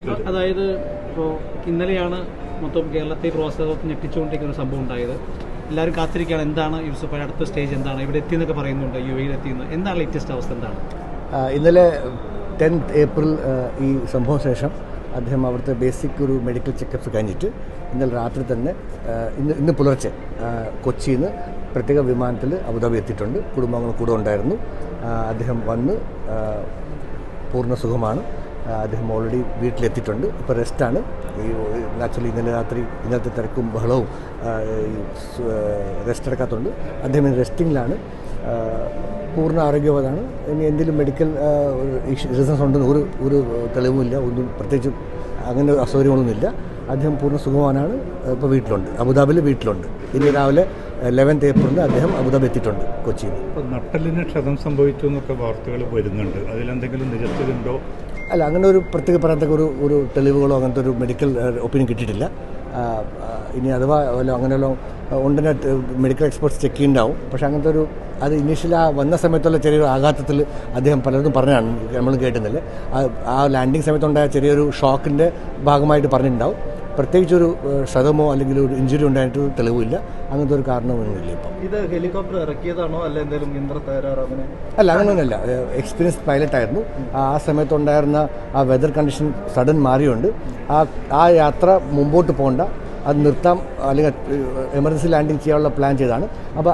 അതായത് ഇപ്പോൾ ഇന്നലെയാണ് മൊത്തം കേരളത്തെ പ്രവാസത്തെ ഞെട്ടിച്ചുകൊണ്ടിരിക്കുന്ന ഒരു സംഭവം ഉണ്ടായത്. എല്ലാവരും കാത്തിരിക്കുകയാണ് എന്താണ് യൂസഫലി അടുത്ത സ്റ്റേജ് എന്താണ്, ഇവിടെ എത്തിയെന്നൊക്കെ പറയുന്നുണ്ട്, UAE എത്തിയെന്ന്. എന്താണ് ലേറ്റസ്റ്റ് അവസ്ഥ എന്താണ്? ഇന്നലെ 10th ഏപ്രിൽ ഈ സംഭവം ശേഷം അദ്ദേഹം അവിടുത്തെ ബേസിക് ഒരു മെഡിക്കൽ ചെക്കപ്സ് കഴിഞ്ഞിട്ട് ഇന്നലെ രാത്രി തന്നെ ഇന്ന് പുലർച്ചെ കൊച്ചിയിൽ നിന്ന് പ്രത്യേക വിമാനത്തിൽ അബുദാബി എത്തിയിട്ടുണ്ട്. കുടുംബങ്ങൾ കൂടെ ഉണ്ടായിരുന്നു. അദ്ദേഹം വന്ന് പൂർണ്ണ സുഖമാണ്. അദ്ദേഹം ഓൾറെഡി വീട്ടിലെത്തിയിട്ടുണ്ട്. ഇപ്പോൾ റെസ്റ്റാണ്. ആക്ച്വലി ഇന്നലത്തെ തിരക്കും ബഹളവും റെസ്റ്റ് എടുക്കാത്തതുകൊണ്ട് അദ്ദേഹം റെസ്റ്റിങ്ങിലാണ്. പൂർണ്ണ ആരോഗ്യവതാണ്. ഇനി എന്തെങ്കിലും മെഡിക്കൽ റീസൺസ് ഉണ്ടെന്ന് ഒരു തെളിവുമില്ല. ഒന്നും പ്രത്യേകിച്ച് അങ്ങനെ അസൗകര്യങ്ങളൊന്നുമില്ല. അദ്ദേഹം പൂർണ്ണ സുഖവാനാണ്. ഇപ്പോൾ വീട്ടിലുണ്ട്, അബുദാബിയിൽ വീട്ടിലുണ്ട്. ഇനി രാവിലെ 11th ഏപ്രിലിന് അദ്ദേഹം അബുദാബി എത്തിയിട്ടുണ്ട് കൊച്ചിയിൽ. ഇപ്പോൾ നട്ടലിന് ക്ഷതം സംഭവിച്ചു എന്നൊക്കെ വാർത്തകൾ വരുന്നുണ്ട്. അതിലെന്തെങ്കിലും നിജത്തിലുണ്ടോ? അല്ല, അങ്ങനെ ഒരു പ്രത്യേക പറയത്തക്ക ഒരു തെളിവുകളോ അങ്ങനത്തെ ഒരു മെഡിക്കൽ ഒപ്പീനിയൻ കിട്ടിയിട്ടില്ല. ഇനി അഥവാ അങ്ങനെയുള്ള ഉടനെ മെഡിക്കൽ എക്സ്പെർട്സ് ചെക്ക് ചെയ്യുന്നുണ്ടാവും. പക്ഷേ അങ്ങനത്തെ ഒരു അത് ഇനീഷ്യലി വന്ന സമയത്തുള്ള ചെറിയൊരു ആഘാതത്തിൽ അദ്ദേഹം പലതും പറഞ്ഞാണ്, നമ്മൾ കേട്ടുന്നില്ല. ആ ലാൻഡിങ് സമയത്തുണ്ടായ ചെറിയൊരു ഷോക്കിൻ്റെ ഭാഗമായിട്ട് പറഞ്ഞിട്ടുണ്ടാവും. പ്രത്യേകിച്ചൊരു ക്ഷതമോ അല്ലെങ്കിൽ ഒരു ഇഞ്ചുറി ഉണ്ടായിട്ട് തെളിവില്ല. അങ്ങനത്തെ ഒരു കാരണമൊന്നുമില്ല. ഇപ്പം ഇത് ഹെലികോപ്റ്റർ ഇറക്കിയതാണോ അല്ല എന്തെങ്കിലും യന്ത്ര തകരാറോ? അല്ല, അങ്ങനെയൊന്നുമല്ല. എക്സ്പീരിയൻസ് പൈലറ്റായിരുന്നു. ആ സമയത്തുണ്ടായിരുന്ന ആ വെതർ കണ്ടീഷൻ സഡൻ മാറിയുണ്ട്. ആ യാത്ര മുമ്പോട്ട് പോകണ്ട, അത് നിർത്താം അല്ലെങ്കിൽ എമർജൻസി ലാൻഡിങ് ചെയ്യാനുള്ള പ്ലാൻ ചെയ്താണ്. അപ്പോൾ